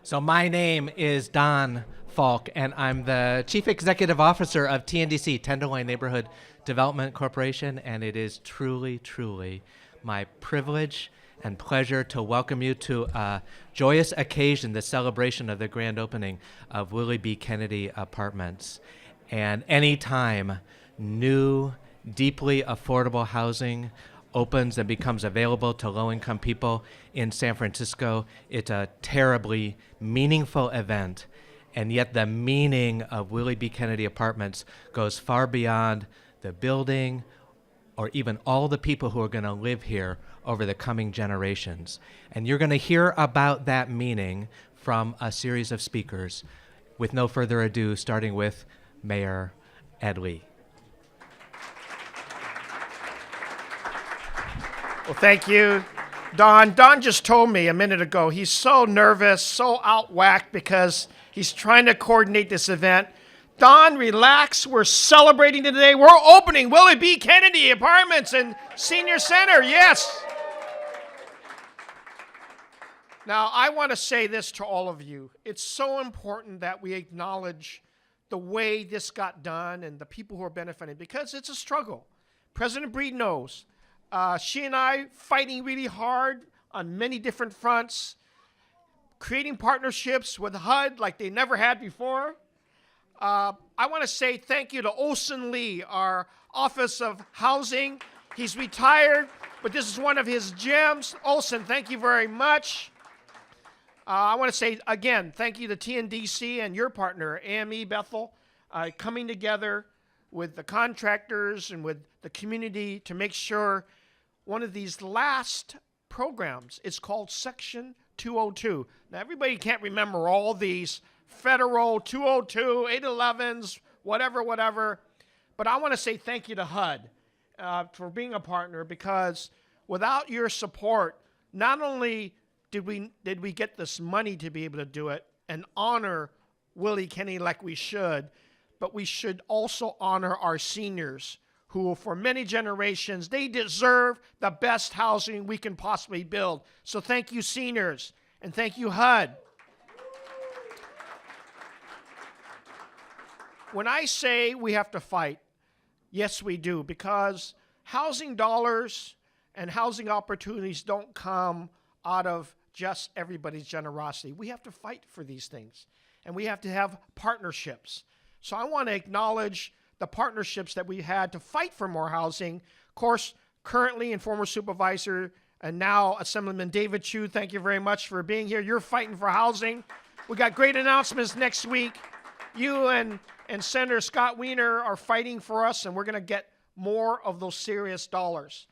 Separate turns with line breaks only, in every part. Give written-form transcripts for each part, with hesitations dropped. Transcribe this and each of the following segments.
So my name is Don Falk, and I'm the Chief Executive Officer of TNDC, Tenderloin Neighborhood Development Corporation, and it is truly, truly my privilege and pleasure to welcome you to a joyous occasion, the celebration of the grand opening of Willie B. Kennedy Apartments. And anytime new, deeply affordable housing opens and becomes available to low-income people in San Francisco, it's a terribly meaningful event. And yet the meaning of Willie B. Kennedy Apartments goes far beyond the building or even all the people who are going to live here over the coming generations. And you're going to hear about that meaning from a series of speakers. With no further ado, starting with Mayor Ed Lee.
Well, thank you, Don. Don just told me a minute ago he's so nervous, so out whack because he's trying to coordinate this event. Don, relax. We're celebrating today. We're opening Willie B. Kennedy Apartments and Senior Center. Yes. Now, I want to say this to all of you. It's so important that we acknowledge the way this got done and the people who are benefiting because it's a struggle. President Breed knows. She and I fighting really hard on many different fronts, creating partnerships with HUD like they never had before. I want to say thank you to Olson Lee, our Office of Housing. He's retired, but this is one of his gems. Olson, thank you very much. I want to say, again, thank you to TNDC and your partner, AME Bethel, coming together with the contractors and with the community to make sure one of these last programs is called Section 202. Now, everybody can't remember all these federal 202, 811s, whatever. But I want to say thank you to HUD for being a partner because without your support, not only did we get this money to be able to do it and honor Willie Kennedy like we should, but we should also honor our seniors who for many generations, they deserve the best housing we can possibly build. So thank you, seniors, and thank you, HUD. When I say we have to fight, yes, we do, because housing dollars and housing opportunities don't come out of just everybody's generosity. We have to fight for these things, and we have to have partnerships. So I want to acknowledge the partnerships that we had to fight for more housing. Of course, currently and former supervisor and now Assemblyman David Chu, thank you very much for being here. You're fighting for housing. We got great announcements next week. You and Senator Scott Wiener are fighting for us, and we're going to get more of those serious dollars.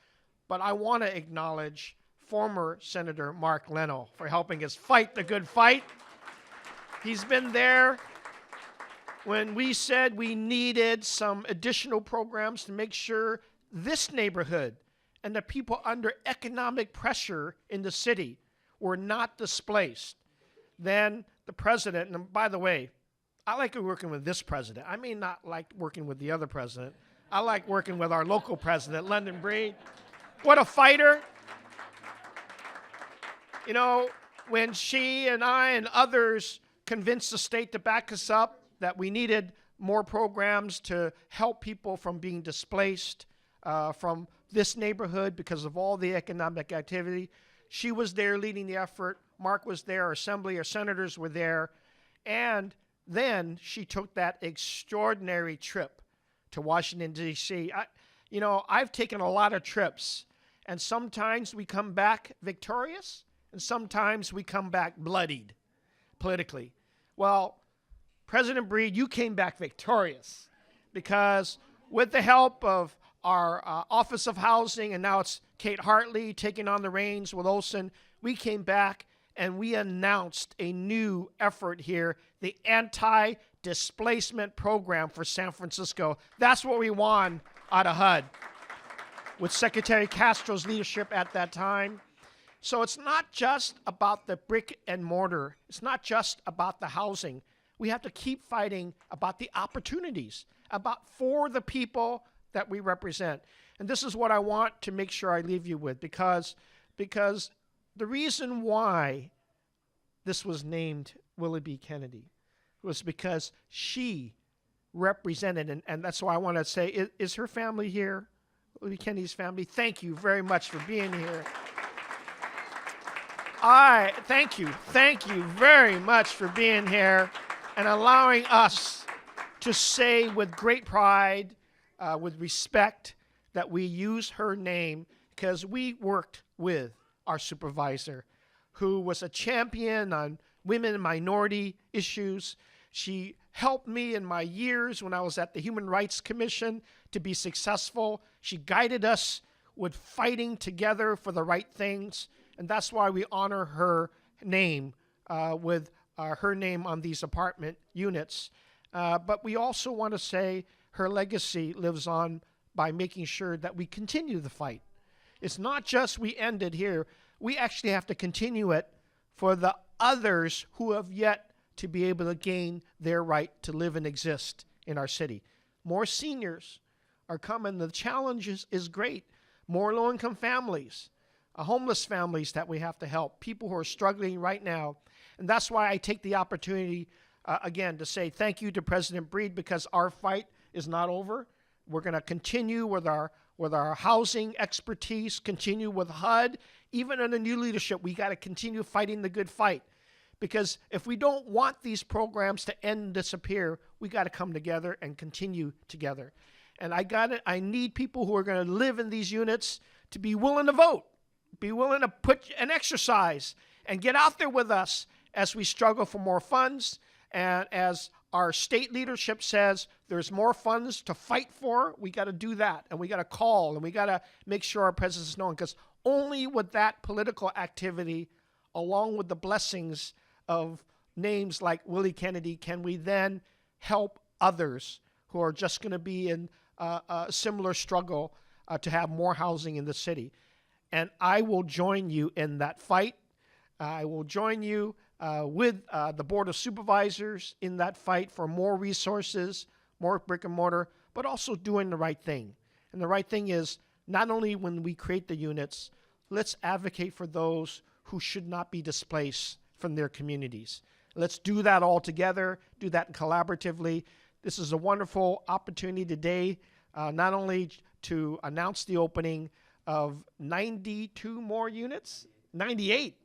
But I want to acknowledge former Senator Mark Leno for helping us fight the good fight. He's been there when we said we needed some additional programs to make sure this neighborhood and the people under economic pressure in the city were not displaced. Then the president, and by the way, I like working with this president. I may not like working with the other president. I like working with our local president, London Breed. What a fighter. You know, when she and I and others convinced the state to back us up, that we needed more programs to help people from being displaced from this neighborhood because of all the economic activity. She was there leading the effort. Mark was there. Our assembly, our senators were there. And then she took that extraordinary trip to Washington, D.C. I've taken a lot of trips, and sometimes we come back victorious, and sometimes we come back bloodied politically. Well, President Breed, you came back victorious because with the help of our Office of Housing, and now it's Kate Hartley taking on the reins with Olson, we came back and we announced a new effort here, the Anti-Displacement program for San Francisco. That's what we won out of HUD with Secretary Castro's leadership at that time. So it's not just about the brick and mortar. It's not just about the housing. We have to keep fighting about the opportunities, for the people that we represent. And this is what I want to make sure I leave you with, because the reason why this was named Willie B. Kennedy. It was because she represented, and that's why I want to say, is her family here? Willie B. Kennedy's family, thank you very much for being here. Thank you very much for being here and allowing us to say with great pride, with respect, that we use her name, because we worked with our supervisor, who was a champion on women and minority issues. She helped me in my years when I was at the Human Rights Commission to be successful. She guided us with fighting together for the right things, and that's why we honor her name with her name on these apartment units. But we also want to say her legacy lives on by making sure that we continue the fight. It's not just we end it here. We actually have to continue it for the others who have yet to be able to gain their right to live and exist in our city. More seniors are coming. The challenge is great. More low-income families, homeless families that we have to help, people who are struggling right now. And that's why I take the opportunity, again, to say thank you to President Breed, because our fight is not over. We're going to continue with our housing expertise, continue with HUD. Even under new leadership, we got to continue fighting the good fight. Because if we don't want these programs to end and disappear, we got to come together and continue together. And I need people who are going to live in these units to be willing to vote, be willing to put an exercise, and get out there with us as we struggle for more funds. And as our state leadership says, there's more funds to fight for. We got to do that, and we got to call, and we got to make sure our presence is known, because only with that political activity, along with the blessings of names like Willie Kennedy, can we then help others who are just going to be in a similar struggle to have more housing in the city. And I will join you in that fight. I will join you with the Board of Supervisors in that fight for more resources, more brick and mortar, but also doing the right thing. And the right thing is, not only when we create the units, let's advocate for those who should not be displaced from their communities. Let's do that all together, do that collaboratively. This is a wonderful opportunity today, not only to announce the opening of 92 more units, 98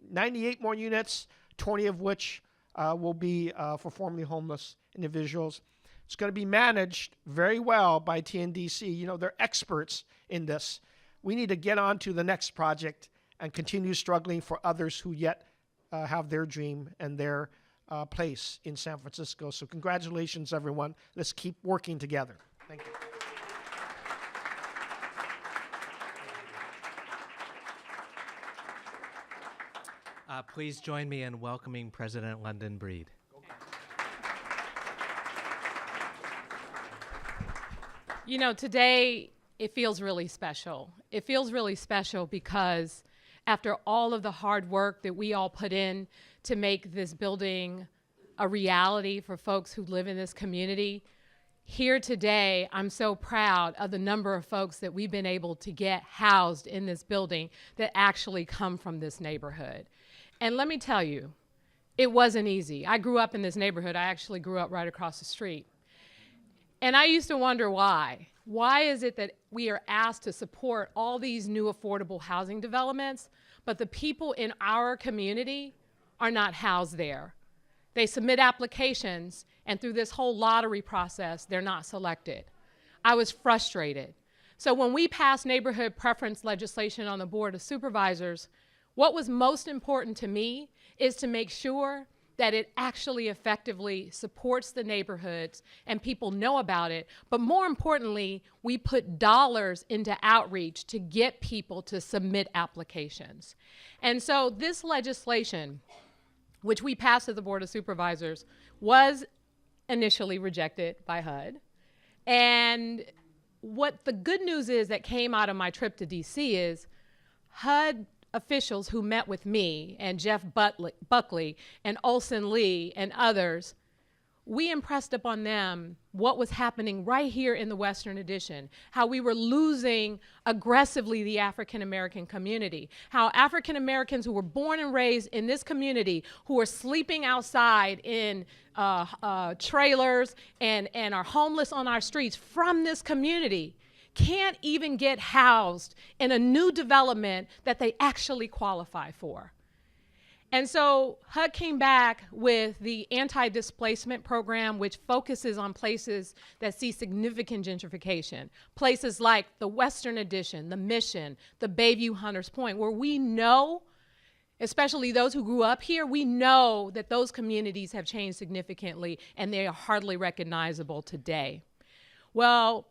more units, 20 of which will be for formerly homeless individuals. It's going to be managed very well by TNDC. You know, they're experts in this. We need to get on to the next project and continue struggling for others who yet have their dream and their place in San Francisco. So congratulations, everyone. Let's keep working together. Thank you.
Please join me in welcoming President London Breed.
You know, today it feels really special. It feels really special because after all of the hard work that we all put in to make this building a reality for folks who live in this community, here today, I'm so proud of the number of folks that we've been able to get housed in this building that actually come from this neighborhood. And let me tell you, it wasn't easy. I grew up in this neighborhood. I actually grew up right across the street. And I used to wonder why. Why is it that we are asked to support all these new affordable housing developments, but the people in our community are not housed there? They submit applications, and through this whole lottery process, they're not selected. I was frustrated. So when we passed neighborhood preference legislation on the Board of Supervisors, what was most important to me is to make sure that it actually effectively supports the neighborhoods and people know about it. But more importantly, we put dollars into outreach to get people to submit applications. And so this legislation, which we passed at the Board of Supervisors, was initially rejected by HUD. And what the good news is that came out of my trip to DC is HUD officials who met with me and Jeff Buckley and Olson Lee and others, we impressed upon them what was happening right here in the Western Addition, how we were losing aggressively the African American community, how African Americans who were born and raised in this community, who are sleeping outside in trailers and are homeless on our streets from this community, can't even get housed in a new development that they actually qualify for. And so HUD came back with the Anti-Displacement program, which focuses on places that see significant gentrification. Places like the Western Addition, the Mission, the Bayview Hunters Point, where we know, especially those who grew up here, we know that those communities have changed significantly and they are hardly recognizable today. Well,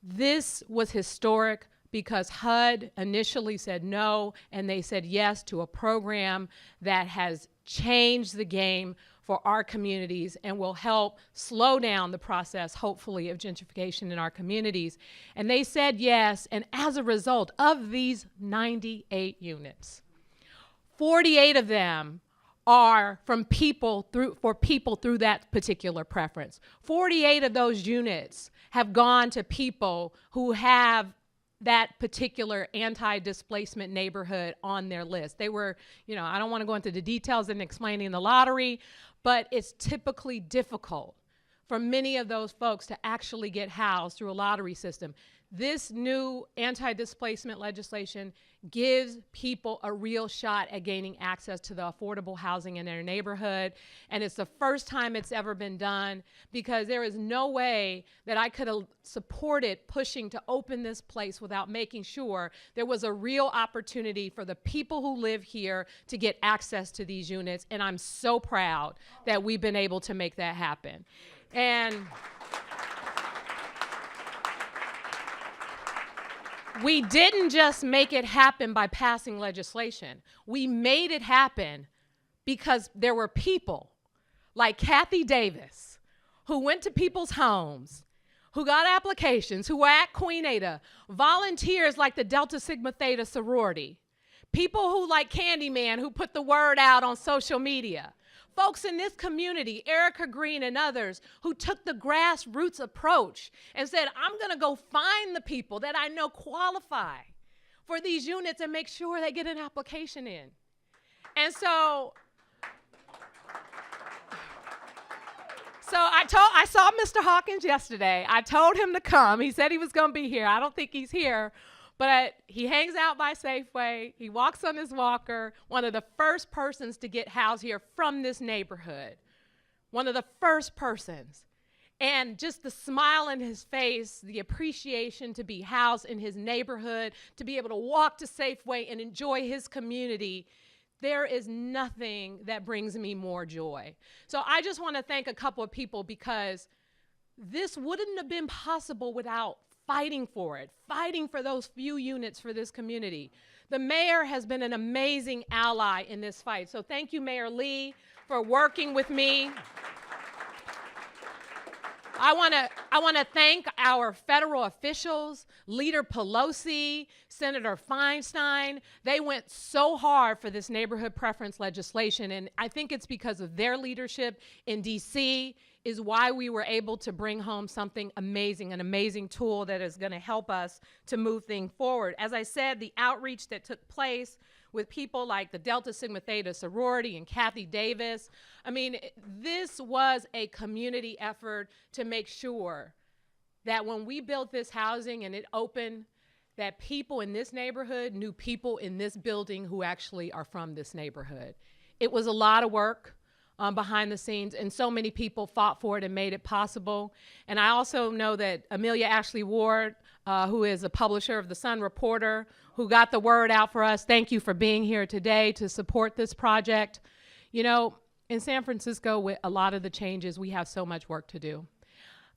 this was historic because HUD initially said no, and they said yes to a program that has changed the game for our communities and will help slow down the process, hopefully, of gentrification in our communities. And they said yes, and as a result of these 98 units, 48 of them are from people through that particular preference. 48 of those units have gone to people who have that particular anti-displacement neighborhood on their list. They were, I don't want to go into the details in explaining the lottery, but it's typically difficult for many of those folks to actually get housed through a lottery system. This new anti-displacement legislation gives people a real shot at gaining access to the affordable housing in their neighborhood. And it's the first time it's ever been done, because there is no way that I could have supported pushing to open this place without making sure there was a real opportunity for the people who live here to get access to these units. And I'm so proud that we've been able to make that happen. And we didn't just make it happen by passing legislation. We made it happen because there were people like Kathy Davis who went to people's homes, who got applications, who were at Queen Ada, volunteers like the Delta Sigma Theta sorority, people who like Candyman who put the word out on social media, folks in this community, Erica Green and others, who took the grassroots approach and said, I'm going to go find the people that I know qualify for these units and make sure they get an application in. And so I saw Mr. Hawkins yesterday. I told him to come. He said he was going to be here. I don't think he's here. But he hangs out by Safeway. He walks on his walker, one of the first persons to get housed here from this neighborhood. One of the first persons. And just the smile in his face, the appreciation to be housed in his neighborhood, to be able to walk to Safeway and enjoy his community. There is nothing that brings me more joy. So I just want to thank a couple of people, because this wouldn't have been possible without fighting for it, fighting for those few units for this community. The mayor has been an amazing ally in this fight. So thank you, Mayor Lee, for working with me. I want to thank our federal officials, Leader Pelosi, Senator Feinstein. They went so hard for this neighborhood preference legislation, and I think it's because of their leadership in DC is why we were able to bring home something amazing, an amazing tool that is going to help us to move things forward. As I said, the outreach that took place with people like the Delta Sigma Theta sorority and Kathy Davis, I mean, this was a community effort to make sure that when we built this housing and it opened, that people in this neighborhood knew people in this building who actually are from this neighborhood. It was a lot of work behind the scenes, and so many people fought for it and made it possible. And I also know that Amelia Ashley Ward, who is a publisher of the Sun Reporter, who got the word out for us. Thank you for being here today to support this project. You know, in San Francisco, with a lot of the changes, we have so much work to do.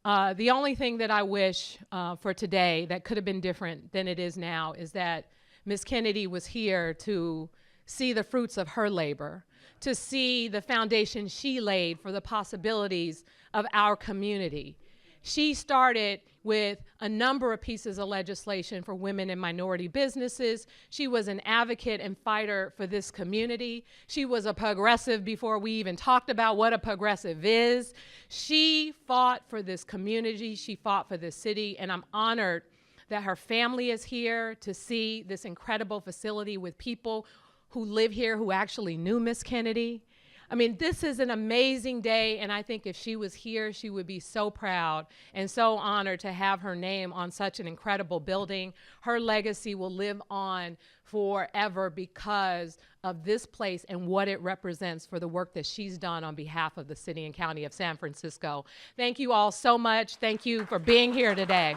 The only thing that I wish for today that could have been different than it is now is that Ms. Kennedy was here to see the fruits of her labor, to see the foundation she laid for the possibilities of our community. She started with a number of pieces of legislation for women and minority businesses. She was an advocate and fighter for this community. She was a progressive before we even talked about what a progressive is. She fought for this community. She fought for this city, and I'm honored that her family is here to see this incredible facility with people who live here who actually knew Miss Kennedy. I mean, this is an amazing day, and I think if she was here, she would be so proud and so honored to have her name on such an incredible building. Her legacy will live on forever because of this place and what it represents for the work that she's done on behalf of the city and county of San Francisco. Thank you all so much. Thank you for being here today.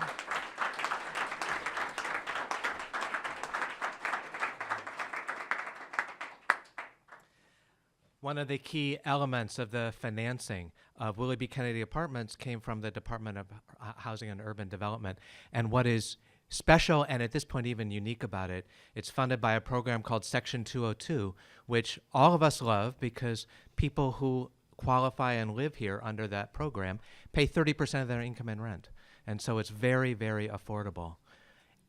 One of the key elements of the financing of Willie B. Kennedy Apartments came from the Department of Housing and Urban Development. And what is special, and at this point even unique about it, it's funded by a program called Section 202, which all of us love because people who qualify and live here under that program pay 30% of their income in rent. And so it's very, very affordable.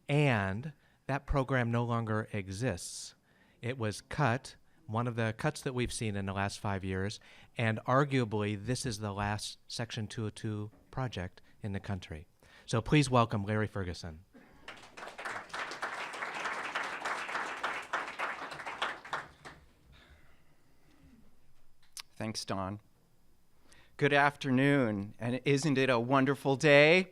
And that program no longer exists. It was cut, one of the cuts that we've seen in the last 5 years, and arguably this is the last Section 202 project in the country. So please welcome Larry Ferguson.
Thanks, Don. Good afternoon, and isn't it a wonderful day?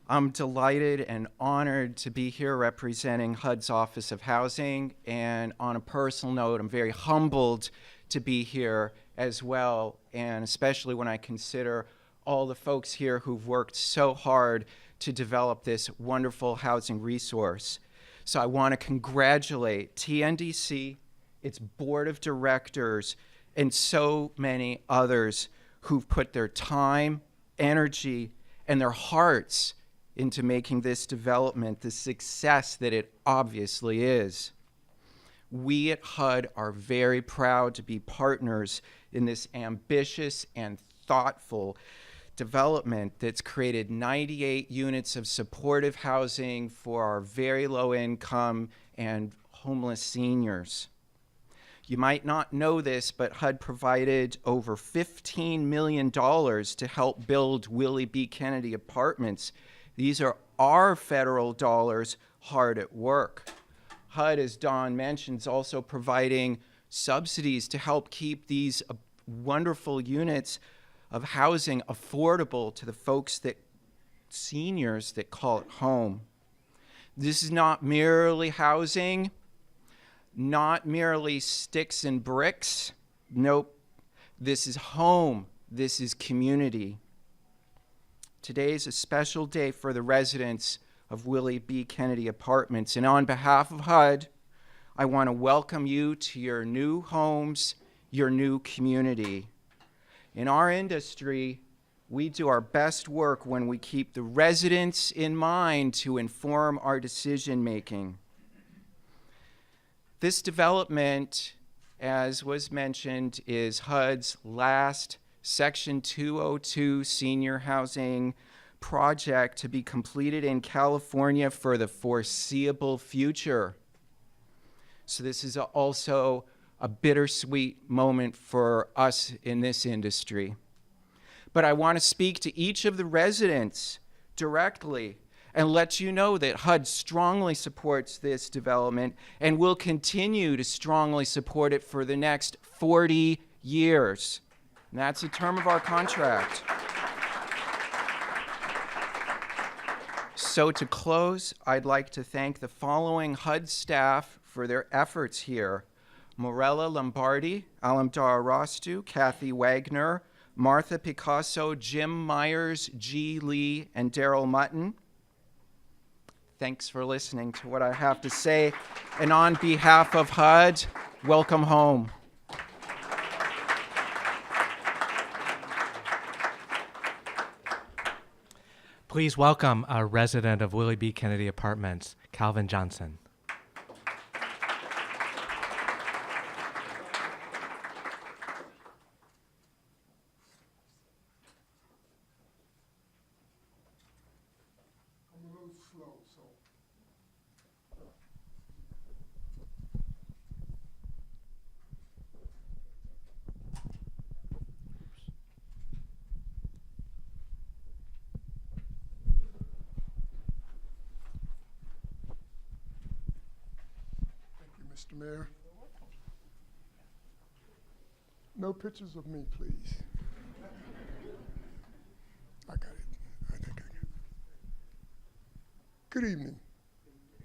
I'm delighted and honored to be here representing HUD's Office of Housing, and on a personal note, I'm very humbled to be here as well, and especially when I consider all the folks here who've worked so hard to develop this wonderful housing resource. So I want to congratulate TNDC, its board of directors, and so many others who've put their time, energy, and their hearts into making this development the success that it obviously is. We at HUD are very proud to be partners in this ambitious and thoughtful development that's created 98 units of supportive housing for our very low income and homeless seniors. You might not know this, but HUD provided over $15 million to help build Willie B. Kennedy Apartments. These are our federal dollars hard at work. HUD, as Don mentioned, is also providing subsidies to help keep these wonderful units of housing affordable to the folks seniors that call it home. This is not merely housing, not merely sticks and bricks. Nope. This is home. This is community. Today is a special day for the residents of Willie B. Kennedy Apartments. And on behalf of HUD, I want to welcome you to your new homes, your new community. In our industry, we do our best work when we keep the residents in mind to inform our decision making. This development, as was mentioned, is HUD's last Section 202 senior housing project to be completed in California for the foreseeable future. So this is also a bittersweet moment for us in this industry. But I want to speak to each of the residents directly and let you know that HUD strongly supports this development and will continue to strongly support it for the next 40 years. And that's the term of our contract. So to close, I'd like to thank the following HUD staff for their efforts here: Morella Lombardi, Alamdar Rostu, Kathy Wagner, Martha Picasso, Jim Myers, G. Lee, and Daryl Mutton. Thanks for listening to what I have to say. And on behalf of HUD, welcome home.
Please welcome a resident of Willie B. Kennedy Apartments, Calvin Johnson.
Mr. Mayor. No pictures of me, please. I got it. I think I got it. Good evening.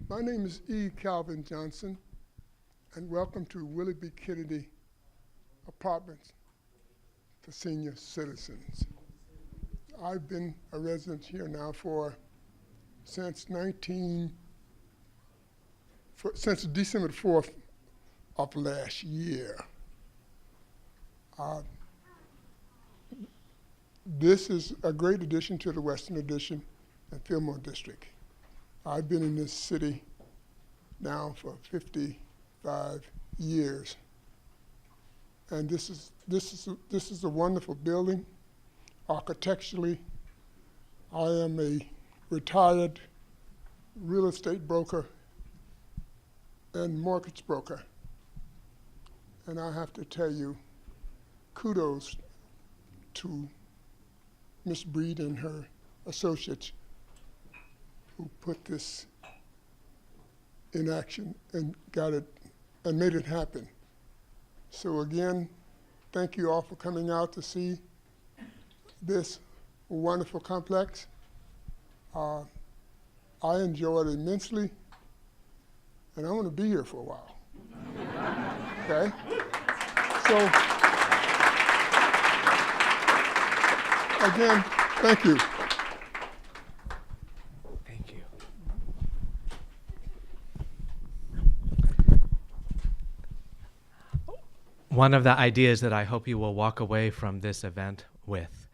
My name is E. Calvin Johnson, and welcome to Willie B. Kennedy Apartments for Senior Citizens. I've been a resident here now since December 4th of last year. This is a great addition to the Western Addition and Fillmore District. I've been in this city now for 55 years, and this is a wonderful building. Architecturally, I am a retired real estate broker and mortgage broker, and I have to tell you, kudos to Ms. Breed and her associates who put this in action and got it and made it happen. So again, thank you all for coming out to see this wonderful complex. I enjoyed it immensely, and I want to be here for a while. Okay? So, again, thank you.
Thank you. One of the ideas that I hope you will walk away from this event with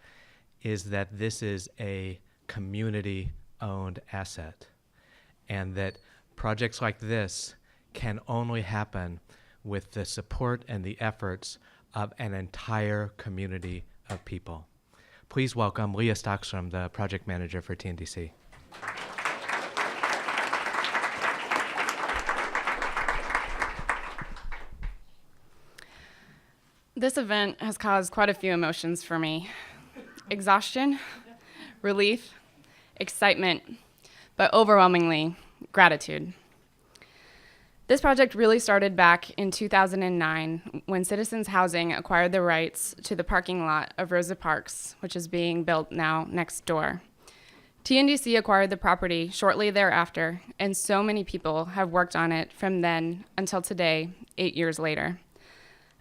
is that this is a community-owned asset, and that projects like this can only happen with the support and the efforts of an entire community of people. Please welcome Leah Stockstrom, the project manager for TNDC.
This event has caused quite a few emotions for me. Exhaustion, relief, excitement, but overwhelmingly, gratitude. This project really started back in 2009 when Citizens Housing acquired the rights to the parking lot of Rosa Parks, which is being built now next door. TNDC acquired the property shortly thereafter, and so many people have worked on it from then until today, 8 years later.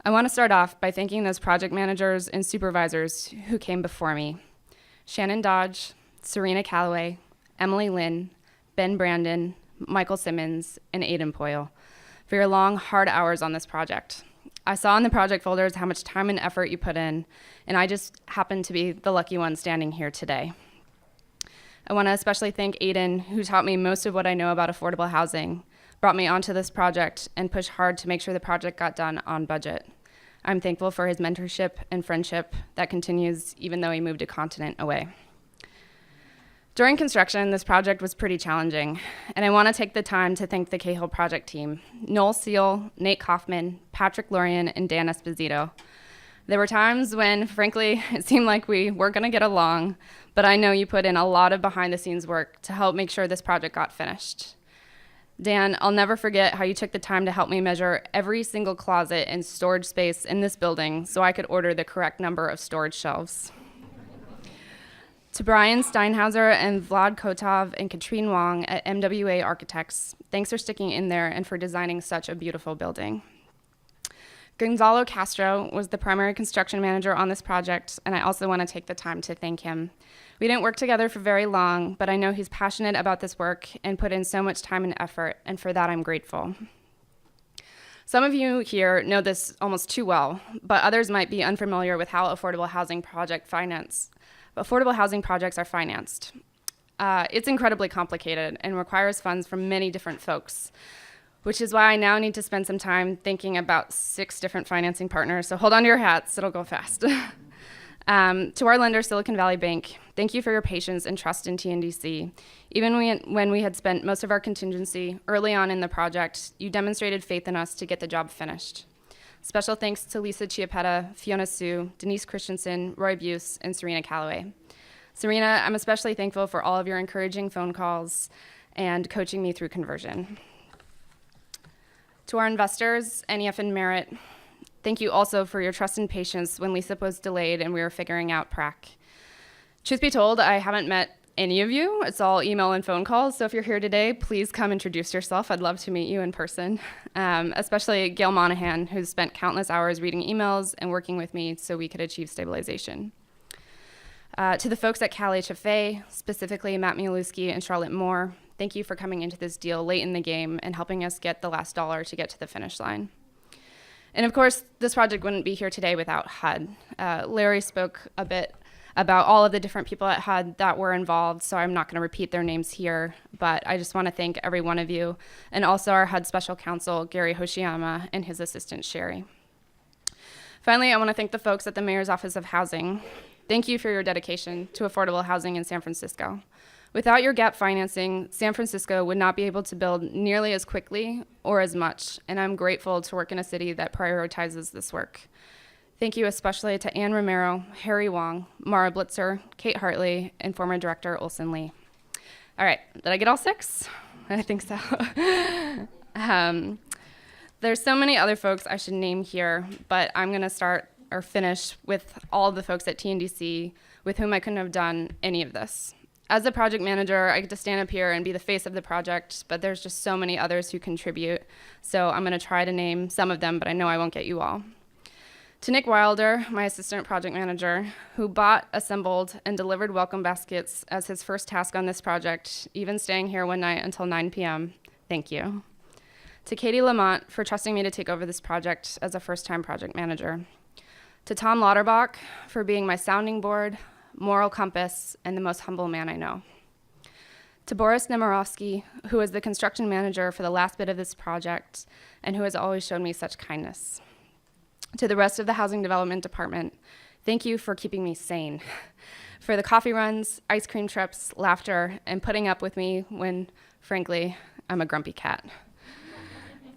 I want to start off by thanking those project managers and supervisors who came before me. Shannon Dodge, Serena Calloway, Emily Lynn, Ben Brandon, Michael Simmons, and Aiden Poyle for your long, hard hours on this project. I saw in the project folders how much time and effort you put in, and I just happen to be the lucky one standing here today. I want to especially thank Aiden, who taught me most of what I know about affordable housing, brought me onto this project, and pushed hard to make sure the project got done on budget. I'm thankful for his mentorship and friendship that continues even though he moved a continent away. During construction, this project was pretty challenging, and I want to take the time to thank the Cahill project team, Noel Seal, Nate Kaufman, Patrick Lorian, and Dan Esposito. There were times when, frankly, it seemed like we weren't going to get along, but I know you put in a lot of behind-the-scenes work to help make sure this project got finished. Dan, I'll never forget how you took the time to help me measure every single closet and storage space in this building so I could order the correct number of storage shelves. To Brian Steinhauser and Vlad Kotov and Katrine Wong at MWA Architects, thanks for sticking in there and for designing such a beautiful building. Gonzalo Castro was the primary construction manager on this project, and I also want to take the time to thank him. We didn't work together for very long, but I know he's passionate about this work and put in so much time and effort, and for that I'm grateful. Some of you here know this almost too well, but others might be unfamiliar with how affordable housing projects are financed. It's incredibly complicated and requires funds from many different folks, which is why I now need to spend some time thinking about 6 different financing partners, so hold on to your hats, it'll go fast. To our lender, Silicon Valley Bank, thank you for your patience and trust in TNDC. Even when we had spent most of our contingency early on in the project, you demonstrated faith in us to get the job finished. Special thanks to Lisa Chiappetta, Fiona Sue, Denise Christensen, Roy Buse, and Serena Calloway. Serena, I'm especially thankful for all of your encouraging phone calls and coaching me through conversion. To our investors, NEF and Merit, thank you also for your trust and patience when LESIP was delayed and we were figuring out PRAC. Truth be told, I haven't met any of you. It's all email and phone calls. So if you're here today, please come introduce yourself. I'd love to meet you in person, especially Gail Monahan, who's spent countless hours reading emails and working with me so we could achieve stabilization. To the folks at Cal HFA, specifically Matt Mielewski and Charlotte Moore, thank you for coming into this deal late in the game and helping us get the last dollar to get to the finish line. And of course, this project wouldn't be here today without HUD. Larry spoke a bit about all of the different people at HUD that were involved, so I'm not going to repeat their names here, but I just want to thank every one of you, and also our HUD Special Counsel, Gary Hoshiyama, and his assistant, Sherry. Finally, I want to thank the folks at the Mayor's Office of Housing. Thank you for your dedication to affordable housing in San Francisco. Without your gap financing, San Francisco would not be able to build nearly as quickly or as much, and I'm grateful to work in a city that prioritizes this work. Thank you especially to Ann Romero, Harry Wong, Mara Blitzer, Kate Hartley, and former director Olson Lee. All right, did I get all 6? I think so. There's so many other folks I should name here, but I'm gonna start or finish with all of the folks at TNDC with whom I couldn't have done any of this. As a project manager, I get to stand up here and be the face of the project, but there's just so many others who contribute. So I'm gonna try to name some of them, but I know I won't get you all. To Nick Wilder, my assistant project manager, who bought, assembled, and delivered welcome baskets as his first task on this project, even staying here one night until 9 p.m., thank you. To Katie Lamont for trusting me to take over this project as a first-time project manager. To Tom Lauterbach for being my sounding board, moral compass, and the most humble man I know. To Boris Nemirovsky, who was the construction manager for the last bit of this project and who has always shown me such kindness. To the rest of the Housing Development Department, thank you for keeping me sane, for the coffee runs, ice cream trips, laughter, and putting up with me when, frankly, I'm a grumpy cat.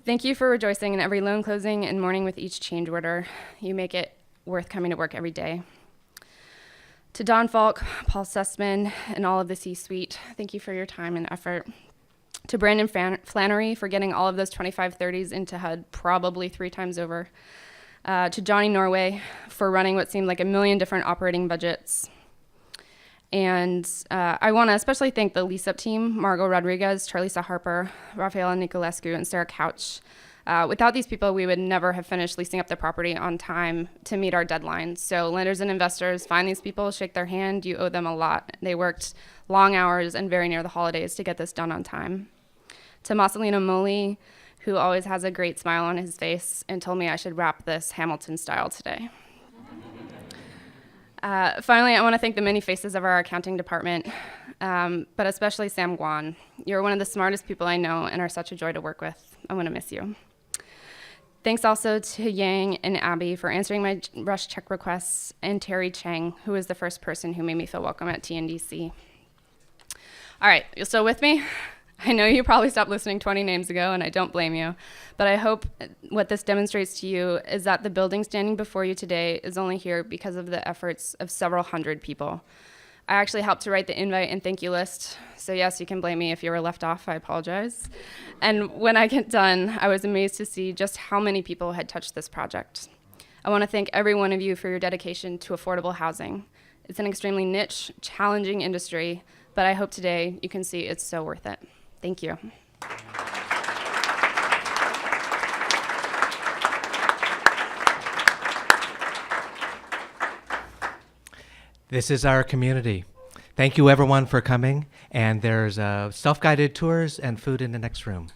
Thank you for rejoicing in every loan closing and mourning with each change order. You make it worth coming to work every day. To Don Falk, Paul Sussman, and all of the C-suite, thank you for your time and effort. To Brandon Flannery for getting all of those 2530s into HUD probably 3 times over. To Johnny Norway for running what seemed like a million different operating budgets. And I want to especially thank the LESIP team, Margot Rodriguez, Charlisa Harper, Rafaela Nicolescu, and Sarah Couch. Without these people, we would never have finished leasing up the property on time to meet our deadlines. So lenders and investors, find these people, shake their hand, you owe them a lot. They worked long hours and very near the holidays to get this done on time. To Marcelino Moli, who always has a great smile on his face and told me I should wrap this Hamilton style today. Finally, I want to thank the many faces of our accounting department, but especially Sam Guan. You're one of the smartest people I know and are such a joy to work with. I want to miss you. Thanks also to Yang and Abby for answering my rush check requests, and Terry Chang, who was the first person who made me feel welcome at TNDC. All right, you still with me? I know you probably stopped listening 20 names ago, and I don't blame you, but I hope what this demonstrates to you is that the building standing before you today is only here because of the efforts of several hundred people. I actually helped to write the invite and thank you list, so yes, you can blame me if you were left off, I apologize. And when I get done, I was amazed to see just how many people had touched this project. I want to thank every one of you for your dedication to affordable housing. It's an extremely niche, challenging industry, but I hope today you can see it's so worth it. Thank you.
This is our community. Thank you everyone for coming, and there's self-guided tours and food in the next room.